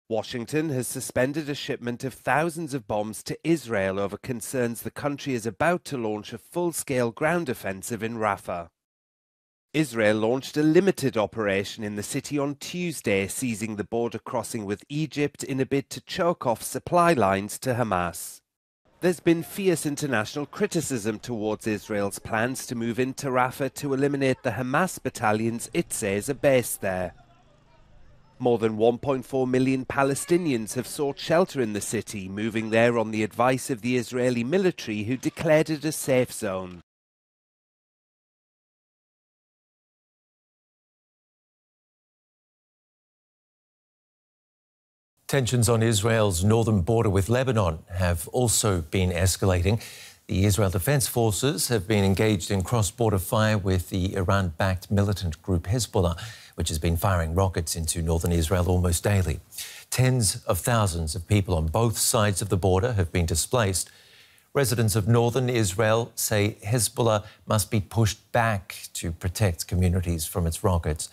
Washington has suspended a shipment of thousands of bombs to Israel over concerns the country is about to launch a full-scale ground offensive in Rafah. Israel launched a limited operation in the city on Tuesday, seizing the border crossing with Egypt in a bid to choke off supply lines to Hamas. There's been fierce international criticism towards Israel's plans to move into Rafah to eliminate the Hamas battalions it says are based there. More than 1.4 million Palestinians have sought shelter in the city, moving there on the advice of the Israeli military, who declared it a safe zone. Tensions on Israel's northern border with Lebanon have also been escalating. The Israel Defense Forces have been engaged in cross-border fire with the Iran-backed militant group Hezbollah, which has been firing rockets into northern Israel almost daily. Tens of thousands of people on both sides of the border have been displaced. Residents of northern Israel say Hezbollah must be pushed back to protect communities from its rockets.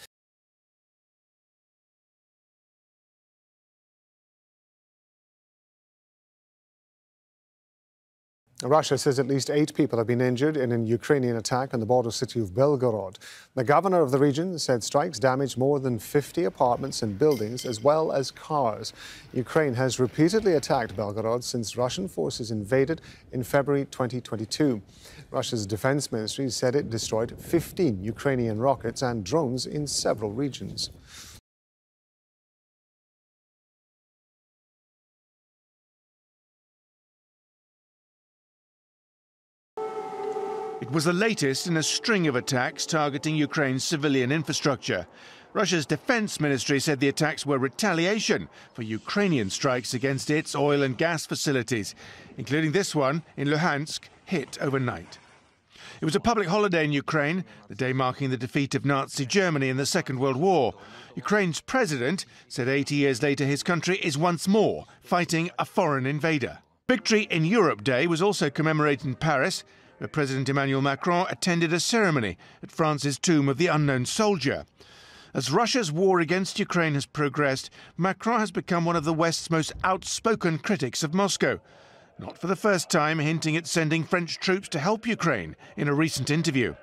Russia says at least 8 people have been injured in an Ukrainian attack on the border city of Belgorod. The governor of the region said strikes damaged more than 50 apartments and buildings, as well as cars. Ukraine has repeatedly attacked Belgorod since Russian forces invaded in February 2022. Russia's defense ministry said it destroyed 15 Ukrainian rockets and drones in several regions. It was the latest in a string of attacks targeting Ukraine's civilian infrastructure. Russia's defense ministry said the attacks were retaliation for Ukrainian strikes against its oil and gas facilities, including this one in Luhansk, hit overnight. It was a public holiday in Ukraine, the day marking the defeat of Nazi Germany in the Second World War. Ukraine's president said 80 years later his country is once more fighting a foreign invader. Victory in Europe Day was also commemorated in Paris, where President Emmanuel Macron attended a ceremony at France's Tomb of the Unknown Soldier. As Russia's war against Ukraine has progressed, Macron has become one of the West's most outspoken critics of Moscow, not for the first time hinting at sending French troops to help Ukraine in a recent interview.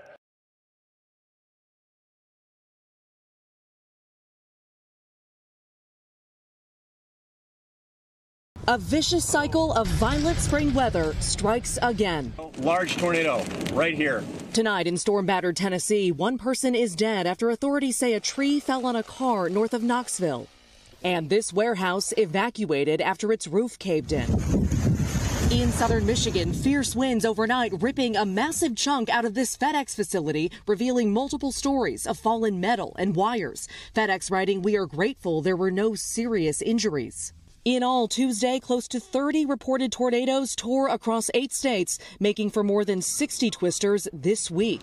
A vicious cycle of violent spring weather strikes again. Large tornado right here. Tonight in storm-battered Tennessee, one person is dead after authorities say a tree fell on a car north of Knoxville. And this warehouse evacuated after its roof caved in. In southern Michigan, fierce winds overnight ripping a massive chunk out of this FedEx facility, revealing multiple stories of fallen metal and wires. FedEx writing, "We are grateful there were no serious injuries." In all, Tuesday, close to 30 reported tornadoes tore across 8 states, making for more than 60 twisters this week.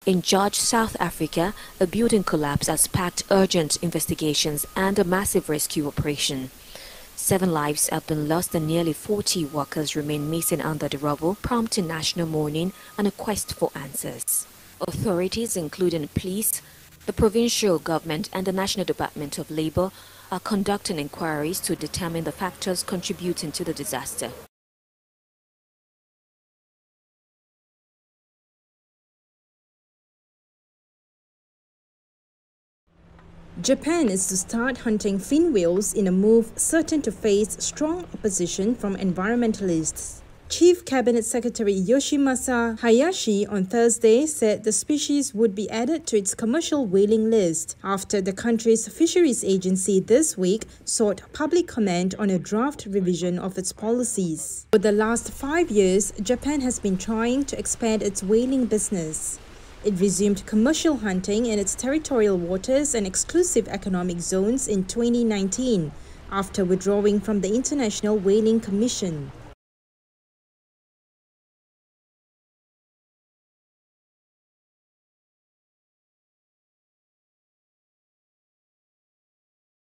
In George, South Africa, a building collapse has sparked urgent investigations and a massive rescue operation. 7 lives have been lost and nearly 40 workers remain missing under the rubble, prompting national mourning and a quest for answers. Authorities, including police, the provincial government and the National Department of Labour, are conducting inquiries to determine the factors contributing to the disaster. Japan is to start hunting fin whales in a move certain to face strong opposition from environmentalists. Chief Cabinet Secretary Yoshimasa Hayashi on Thursday said the species would be added to its commercial whaling list after the country's fisheries agency this week sought public comment on a draft revision of its policies. For the last 5 years, Japan has been trying to expand its whaling business. It resumed commercial hunting in its territorial waters and exclusive economic zones in 2019 after withdrawing from the International Whaling Commission.